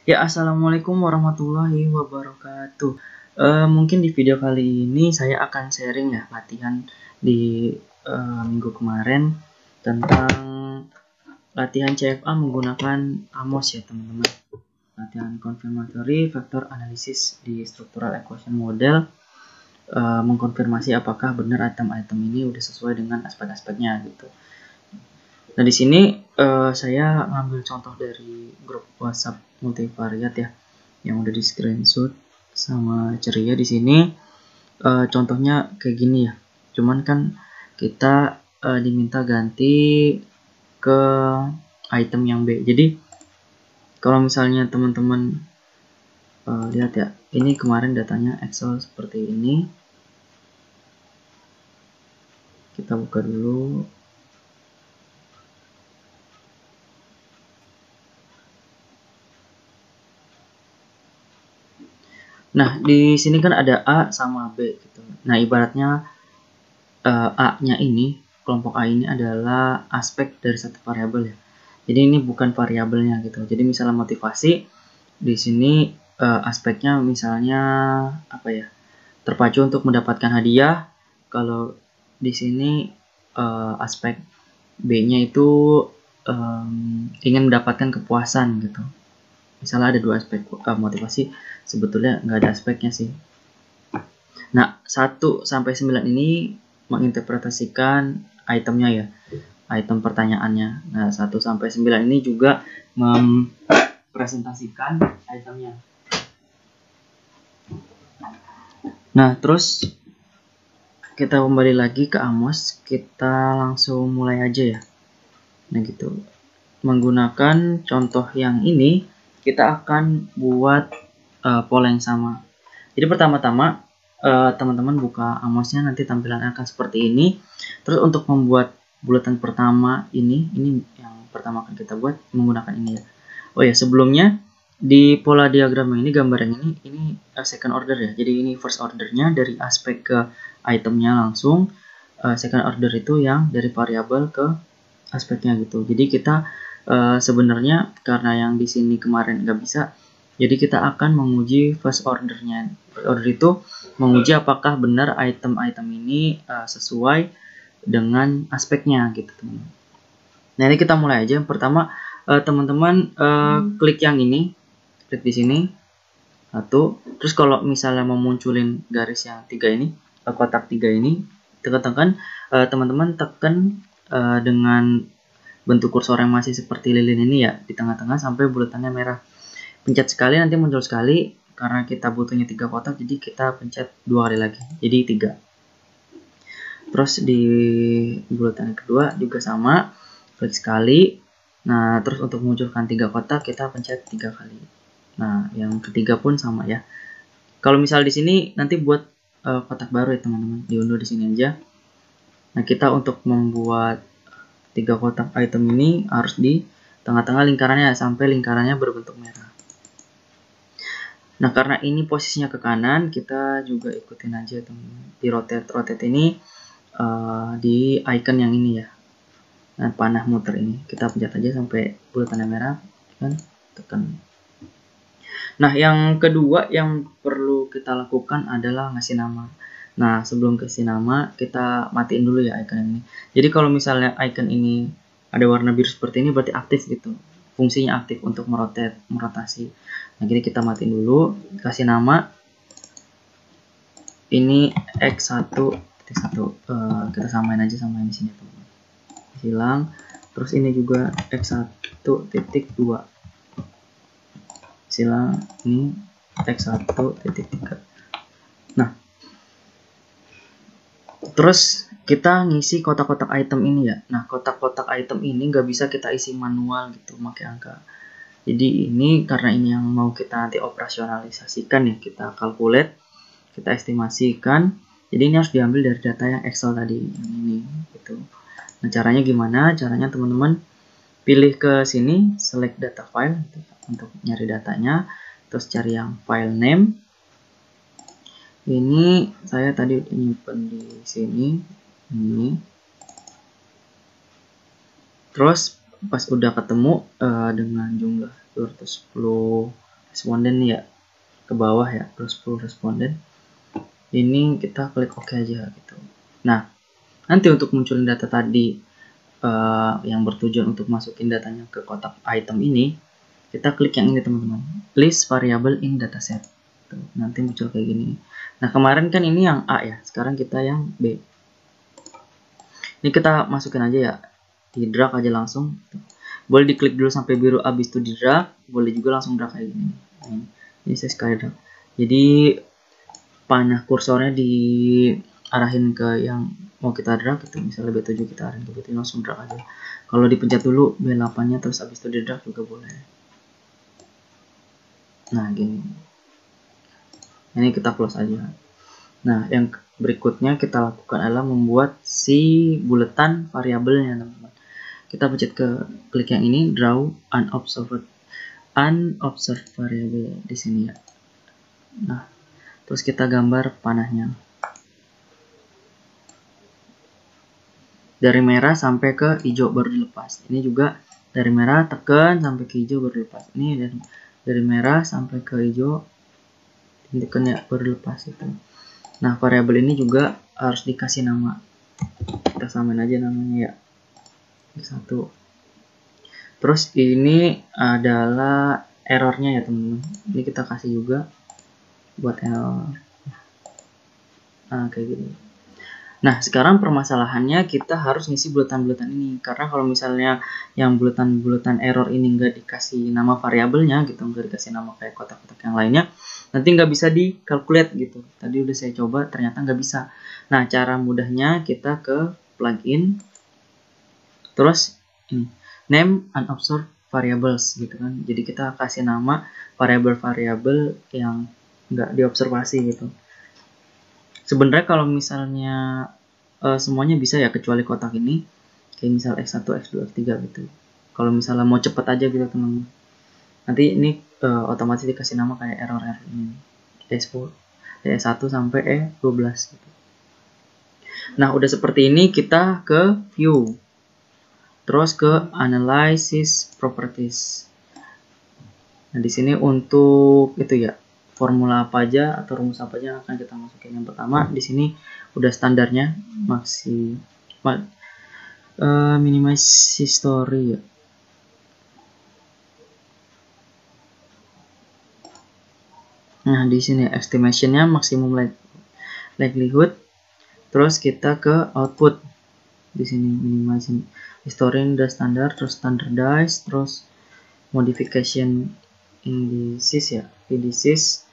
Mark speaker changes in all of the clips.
Speaker 1: Ya, assalamualaikum warahmatullahi wabarakatuh. Mungkin di video kali ini saya akan sharing ya latihan di minggu kemarin tentang latihan CFA menggunakan AMOS ya teman-teman. Latihan confirmatory factor analysis di structural equation model, mengkonfirmasi apakah benar item-item ini udah sesuai dengan aspek-aspeknya gitu. Nah, di sini saya ngambil contoh dari grup WhatsApp multivariat ya, yang udah di screenshot sama Ceria di sini. Contohnya kayak gini ya. Cuman kan kita diminta ganti ke item yang B. Jadi kalau misalnya teman-teman lihat ya, ini kemarin datanya Excel seperti ini. Kita buka dulu. Nah, di sini kan ada A sama B gitu. Nah, ibaratnya A-nya ini, kelompok A ini adalah aspek dari satu variabel ya. Jadi ini bukan variabelnya gitu. Jadi misalnya motivasi di sini aspeknya misalnya apa ya? Terpacu untuk mendapatkan hadiah. Kalau di sini aspek B-nya itu ingin mendapatkan kepuasan gitu. Misalnya ada dua aspek motivasi, sebetulnya nggak ada aspeknya sih. Nah, 1 sampai 9 ini menginterpretasikan itemnya ya, item pertanyaannya. Nah, 1 sampai 9 ini juga mempresentasikan itemnya. Nah, terus kita kembali lagi ke Amos, kita langsung mulai aja ya. Nah, gitu. Menggunakan contoh yang ini, kita akan buat pola yang sama. Jadi pertama-tama teman-teman buka Amosnya, nanti tampilannya akan seperti ini. Terus untuk membuat bulatan pertama ini yang pertama akan kita buat menggunakan ini ya. Oh ya, sebelumnya di pola diagram ini, gambar yang ini second order ya. Jadi ini first ordernya dari aspek ke itemnya langsung. Second order itu yang dari variabel ke aspeknya gitu. Jadi kita sebenarnya karena yang di sini kemarin nggak bisa, jadi kita akan menguji first ordernya. First order itu menguji apakah benar item-item ini sesuai dengan aspeknya gitu teman-teman. Nah, ini kita mulai aja. Pertama teman-teman klik yang ini, klik di sini satu. Terus kalau misalnya mau munculin garis yang 3 ini, kotak 3 ini, tekan teman-teman tekan dengan bentuk kursor yang masih seperti lilin ini ya, di tengah-tengah sampai bulatannya merah. Pencet sekali nanti muncul sekali, karena kita butuhnya 3 kotak, jadi kita pencet 2 kali lagi, jadi 3. Terus di bulatan kedua juga sama, klik sekali. Nah, terus untuk munculkan 3 kotak kita pencet 3 kali. Nah, yang ketiga pun sama ya. Kalau misal di sini nanti buat kotak baru ya teman-teman, diunduh di sini aja. Nah, kita untuk membuat 3 kotak item ini harus di tengah-tengah lingkarannya sampai lingkarannya berbentuk merah. Nah, karena ini posisinya ke kanan, kita juga ikutin aja teman-teman. Di rotate ini di icon yang ini ya. Nah, panah muter ini kita pencet aja sampai bulatannya merah, kan? Tekan. Nah, yang kedua yang perlu kita lakukan adalah ngasih nama. Nah, sebelum kasih nama, kita matiin dulu ya icon ini. Jadi kalau misalnya icon ini ada warna biru seperti ini, berarti aktif gitu. Fungsinya aktif untuk merotasi. Nah, jadi kita matiin dulu, kasih nama. Ini X1.1. Kita samain aja sama yang di sini, teman-teman. Hilang. Terus ini juga X1.2. Silang, ini X1.3. Nah, terus kita ngisi kotak-kotak item ini ya. Nah, kotak-kotak item ini nggak bisa kita isi manual gitu, pakai angka. Jadi ini karena ini yang mau kita nanti operasionalisasikan ya, kita calculate, kita estimasikan. Jadi ini harus diambil dari data yang Excel tadi, yang ini gitu. Nah, caranya gimana? Caranya teman-teman pilih ke sini, select data file gitu, untuk nyari datanya, terus cari yang file name. Ini saya tadi udah nyimpen di sini, ini. Terus pas udah ketemu dengan jumlah 210 responden ya, ke bawah ya, terus full responden. Ini kita klik OK aja gitu. Nah, nanti untuk munculin data tadi yang bertujuan untuk masukin datanya ke kotak item ini, kita klik yang ini teman-teman, list variable in dataset. Tuh, nanti muncul kayak gini. Nah, kemarin kan ini yang A ya, sekarang kita yang B. Ini kita masukin aja ya, di drag aja langsung. Boleh diklik dulu sampai biru, abis itu di drag. Boleh juga langsung drag kayak gini. Ini saya sekali drag. Jadi panah kursornya diarahin ke yang mau kita drag gitu. Misalnya B7 kita arahin ke B7, langsung drag aja. Kalau dipencet dulu B8 nya terus abis itu di drag juga boleh. Nah gini, ini kita close aja. Nah yang berikutnya kita lakukan adalah membuat si buletan variabelnya teman-teman. Kita pencet ke klik yang ini, draw unobserved variable di sini ya. Nah terus kita gambar panahnya dari merah sampai ke hijau baru dilepas. Ini juga dari merah tekan sampai ke hijau baru dilepas. Ini dari merah sampai ke hijau tekan ya baru dilepas itu. Nah variabel ini juga harus dikasih nama. Kita samain aja namanya ya, satu. Terus ini adalah errornya ya teman-teman. Ini kita kasih juga buat error. Nah kayak gini. Nah sekarang permasalahannya kita harus ngisi buletan-buletan ini, karena kalau misalnya yang buletan-buletan error ini nggak dikasih nama variabelnya gitu, nggak dikasih nama kayak kotak-kotak yang lainnya, nanti nggak bisa dikalkulate gitu. Tadi udah saya coba ternyata nggak bisa. Nah cara mudahnya kita ke plugin, terus ini name unobserved variables gitu kan. Jadi kita kasih nama variabel-variabel yang nggak diobservasi gitu. Sebenarnya kalau misalnya semuanya bisa ya kecuali kotak ini, kayak misal X1, X2, X3 gitu. Kalau misalnya mau cepet aja gitu teman-teman, nanti ini otomatis dikasih nama kayak error ini E10, E1 sampai E12 gitu. Nah udah seperti ini kita ke view, terus ke analysis properties. Nah di sini untuk itu ya, formula apa aja atau rumus apa aja akan kita masukin. Yang pertama di sini udah standarnya minimize history ya. Nah di sini estimationnya maximum likelihood, terus kita ke output. Di sini minimize history udah standar, terus standardize, terus modification indices ya, indices.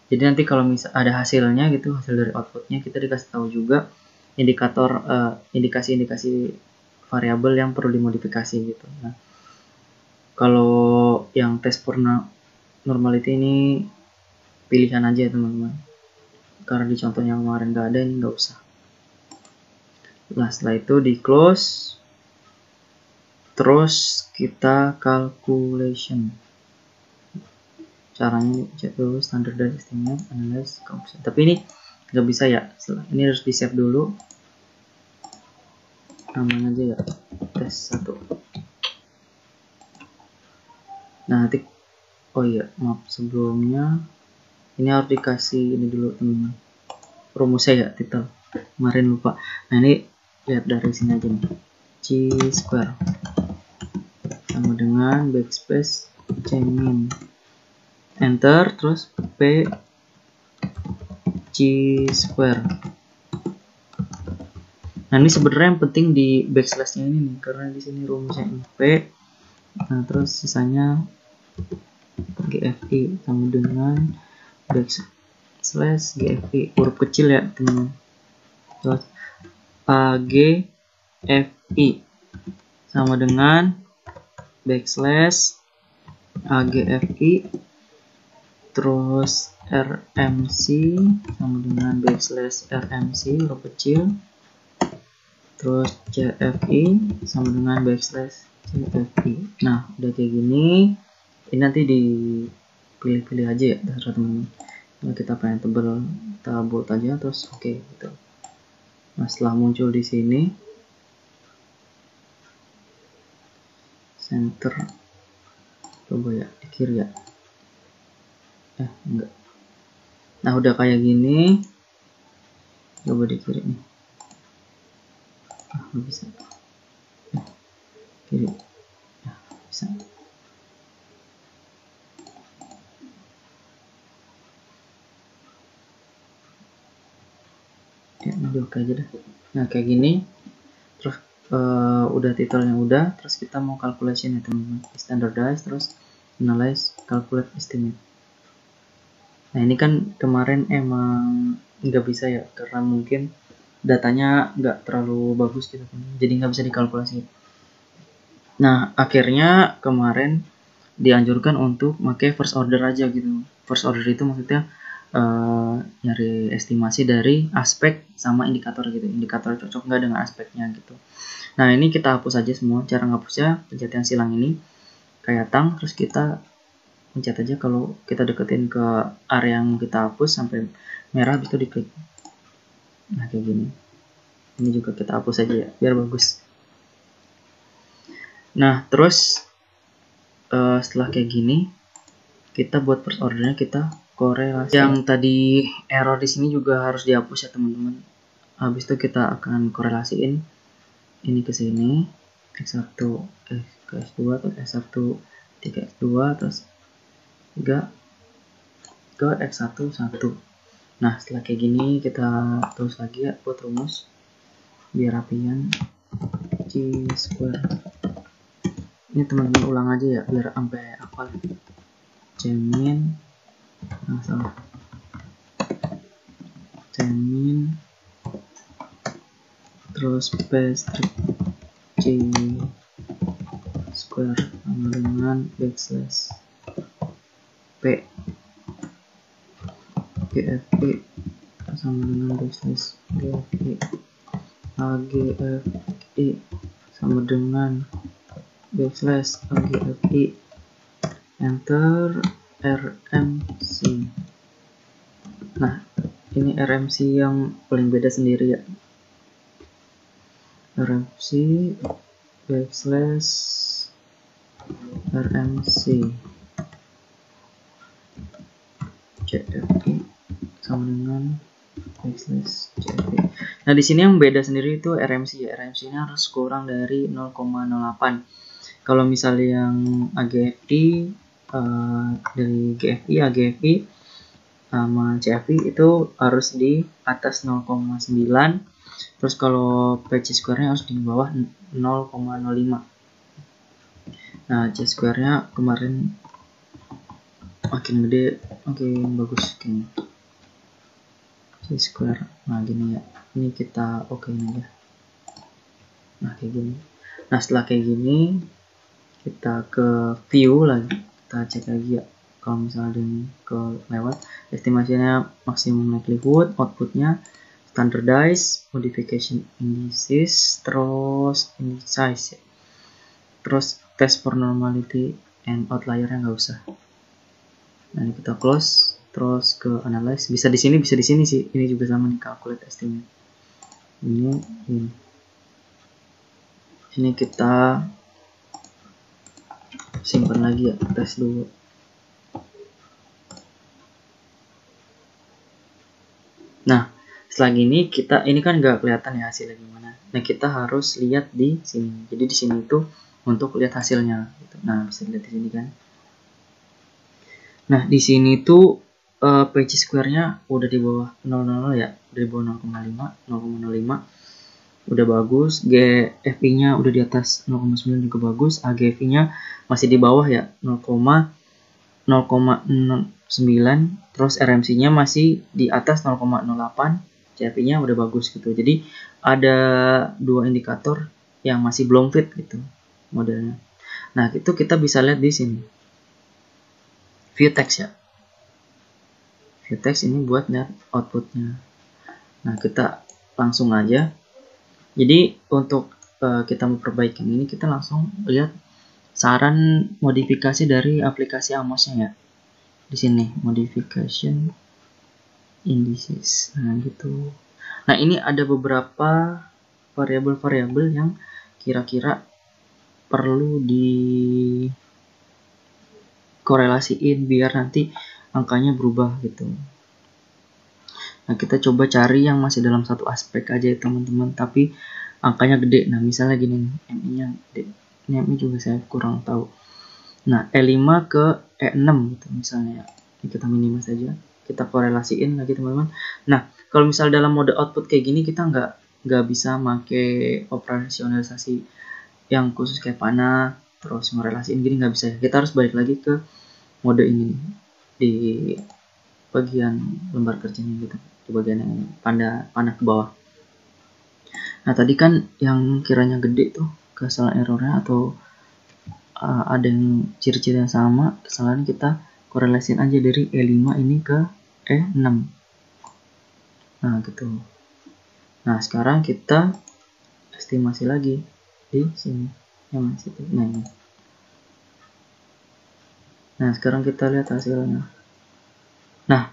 Speaker 1: Jadi nanti kalau misal ada hasilnya gitu, hasil dari outputnya, kita dikasih tahu juga indikator indikasi-indikasi variabel yang perlu dimodifikasi gitu. Nah, kalau yang tes for normality ini pilihan aja ya teman-teman. Karena di contohnya kemarin nggak ada, ini nggak usah. Nah setelah itu di close, terus kita calculation. Caranya cek dulu standardized estimate, analyze, computation. Tapi ini nggak bisa ya, ini harus di save dulu, namanya aja ya tes 1. Nah nanti oh iya maaf, sebelumnya ini harus dikasih ini dulu teman-teman, rumusnya ya, titel kemarin lupa. Nah ini lihat dari sini aja nih, C square sama dengan backspace C min, enter, terus P C square. Nah ini sebenarnya yang penting di backslash-nya ini nih, karena di sini rumusnya ini P. Nah terus sisanya GFI sama dengan backslash GFI, huruf kecil ya teman-teman. Terus AGFI sama dengan backslash AGFI, terus RMC sama dengan backslash RMC huruf kecil, terus CFI sama dengan backslash CFI. Nah udah kayak gini, ini nanti dipilih-pilih aja ya terserah teman-teman. Kalau kita pengen tebel, kita buat aja terus oke gitu. Nah setelah muncul di sini center, coba ya di kiri ya, enggak. Nah udah kayak gini, coba di kiri nih. Nggak bisa. Kiri. Bisa. Ya, oke aja dah. Nah kayak gini, terus udah titelnya udah, terus kita mau calculation ya teman-teman. Standardize, terus analyze, calculate, estimate. Nah ini kan kemarin emang nggak bisa ya, karena mungkin datanya nggak terlalu bagus gitu kan, jadi nggak bisa dikalkulasi. Nah akhirnya kemarin dianjurkan untuk pakai first order aja gitu. First order itu maksudnya nyari estimasi dari aspek sama indikator gitu, indikator cocok nggak dengan aspeknya gitu. Nah ini kita hapus aja semua. Cara ngapusnya pencet yang silang ini kayak tang, terus kita pencet aja. Kalau kita deketin ke area yang kita hapus sampai merah, habis itu diklik. Nah kayak gini. Ini juga kita hapus aja ya biar bagus. Nah terus setelah kayak gini, kita buat first ordernya kita korelasi. Yang tadi error di sini juga harus dihapus ya teman-teman. Habis itu kita akan korelasiin ini ke sini, x1 ke x2, terus x1 3 x2, terus 3 ke x1 1. Nah setelah kayak gini kita terus lagi ya buat rumus biar rapian. C square ini teman-teman ulang aja ya biar sampai hafal. C min, nah salah, C min terus P strip C square sama dengan backslash P GFI sama dengan backslash GFI AGFI sama dengan backslash AGFI, enter RMC. Nah ini RMC yang paling beda sendiri ya, RMC backslash RMC CFI sama dengan backslash CFI. Nah di sini yang beda sendiri itu RMC ya, RMC nya harus kurang dari 0,08. Kalau misalnya yang AGFI dari GFI, AGFI sama CFI itu harus di atas 0,9. Terus kalau PC square-nya harus di bawah 0,05. Nah C square-nya kemarin makin gede, makin bagus kayaknya. C square, nah gini ya, ini kita okein aja. Nah kayak gini. Nah setelah kayak gini kita ke view lagi, kita cek lagi ya. Kalau misalnya ada yang kelewat, estimasinya maksimum likelihood, outputnya standardize, modification indices, terus indices ya. Terus test for normality and outlier-nya nggak usah. Nah ini kita close, terus ke analyze. Bisa di sini, bisa di sini sih. Ini juga sama nih, calculate estimate. Ini. Ini kita simpan lagi ya, tes dulu. Nah setelah gini kita, ini kan nggak kelihatan ya hasilnya gimana. Nah kita harus lihat di sini. Jadi di sini itu untuk lihat hasilnya. Nah bisa lihat di sini kan. Nah di sini tuh PC square-nya udah di bawah 0,00 ya, udah di bawah 0,5, 0,05, udah bagus. GFI-nya udah di atas 0,9 juga bagus. AGFI-nya masih di bawah ya, 0,09. Terus RMC-nya masih di atas 0,08. CFI-nya udah bagus gitu. Jadi ada dua indikator yang masih belum fit gitu modelnya. Nah itu kita bisa lihat di sini. View text ya. View text ini buat lihat outputnya. Nah kita langsung aja. Jadi untuk kita memperbaiki ini, kita langsung lihat saran modifikasi dari aplikasi Amos-nya ya. Di sini modification indices. Nah gitu. Nah ini ada beberapa variabel-variabel yang kira-kira perlu dikorelasiin biar nanti angkanya berubah gitu. Nah, kita coba cari yang masih dalam satu aspek aja ya teman-teman, tapi angkanya gede. Nah, misalnya gini nih, MI-nya gede. Ini MI juga saya kurang tahu. Nah, E5 ke E6 gitu misalnya. Ini kita minimize saja. Kita korelasiin lagi teman-teman. Nah, kalau misal dalam mode output kayak gini kita nggak bisa pakai operasionalisasi yang khusus kayak panah terus ngerelasiin gini, nggak bisa ya. Kita harus balik lagi ke mode ini nih, di bagian lembar kerjanya gitu, di bagian yang panah ke bawah. Nah, tadi kan yang kiranya gede tuh kesalahan errornya atau ada yang ciri-ciri yang sama, kesalahan kita korelasiin aja dari E5 ini ke E6. Nah, gitu. Nah, sekarang kita estimasi lagi di sini. Yang situ. Nah, ini. Nah, sekarang kita lihat hasilnya. Nah,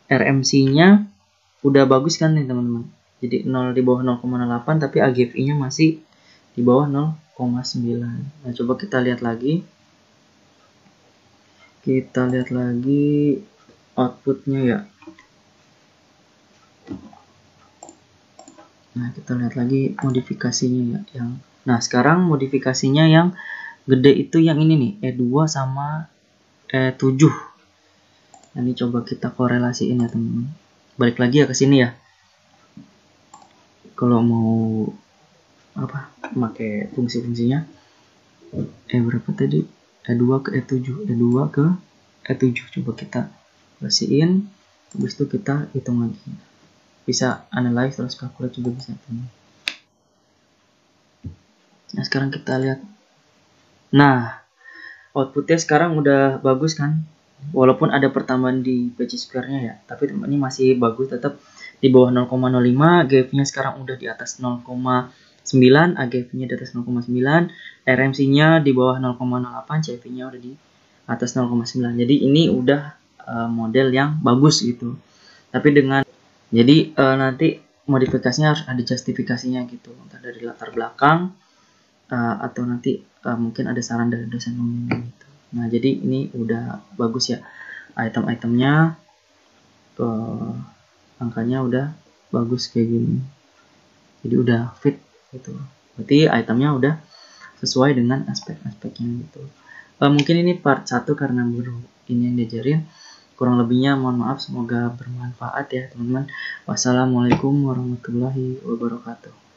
Speaker 1: RMC-nya udah bagus kan nih teman-teman. Jadi 0 di bawah 0,08 tapi AGVI-nya masih di bawah 0,9. Nah, coba kita lihat lagi. Kita lihat lagi outputnya ya. Nah, kita lihat lagi modifikasinya ya. Nah, sekarang modifikasinya yang gede itu yang ini nih, E2 sama E7. Nah, ini coba kita korelasiin ya teman-teman. Balik lagi ya ke sini ya. Kalau mau pakai fungsi-fungsinya berapa tadi? E2 ke E7, E2 ke E7. Coba kita korelasiin, habis itu kita hitung lagi. Bisa analyze terus calculate juga bisa teman. Nah, sekarang kita lihat. Nah, outputnya sekarang udah bagus kan, walaupun ada pertambahan di PG square-nya ya, tapi ini masih bagus, tetap di bawah 0,05. GF-nya sekarang udah di atas 0,9, AGV-nya di atas 0,9, RMC-nya di bawah 0,08, CV-nya udah di atas 0,9. Jadi ini udah model yang bagus gitu. Tapi dengan nanti modifikasinya harus ada justifikasinya gitu, entah dari latar belakang atau nanti mungkin ada saran dari dosen pembimbing gitu. Nah, jadi ini udah bagus ya, item-itemnya angkanya udah bagus kayak gini, jadi udah fit gitu. Berarti itemnya udah sesuai dengan aspek-aspeknya gitu. Mungkin ini part 1 karena baru ini yang diajarin, kurang lebihnya mohon maaf, semoga bermanfaat ya teman-teman. Wassalamualaikum warahmatullahi wabarakatuh.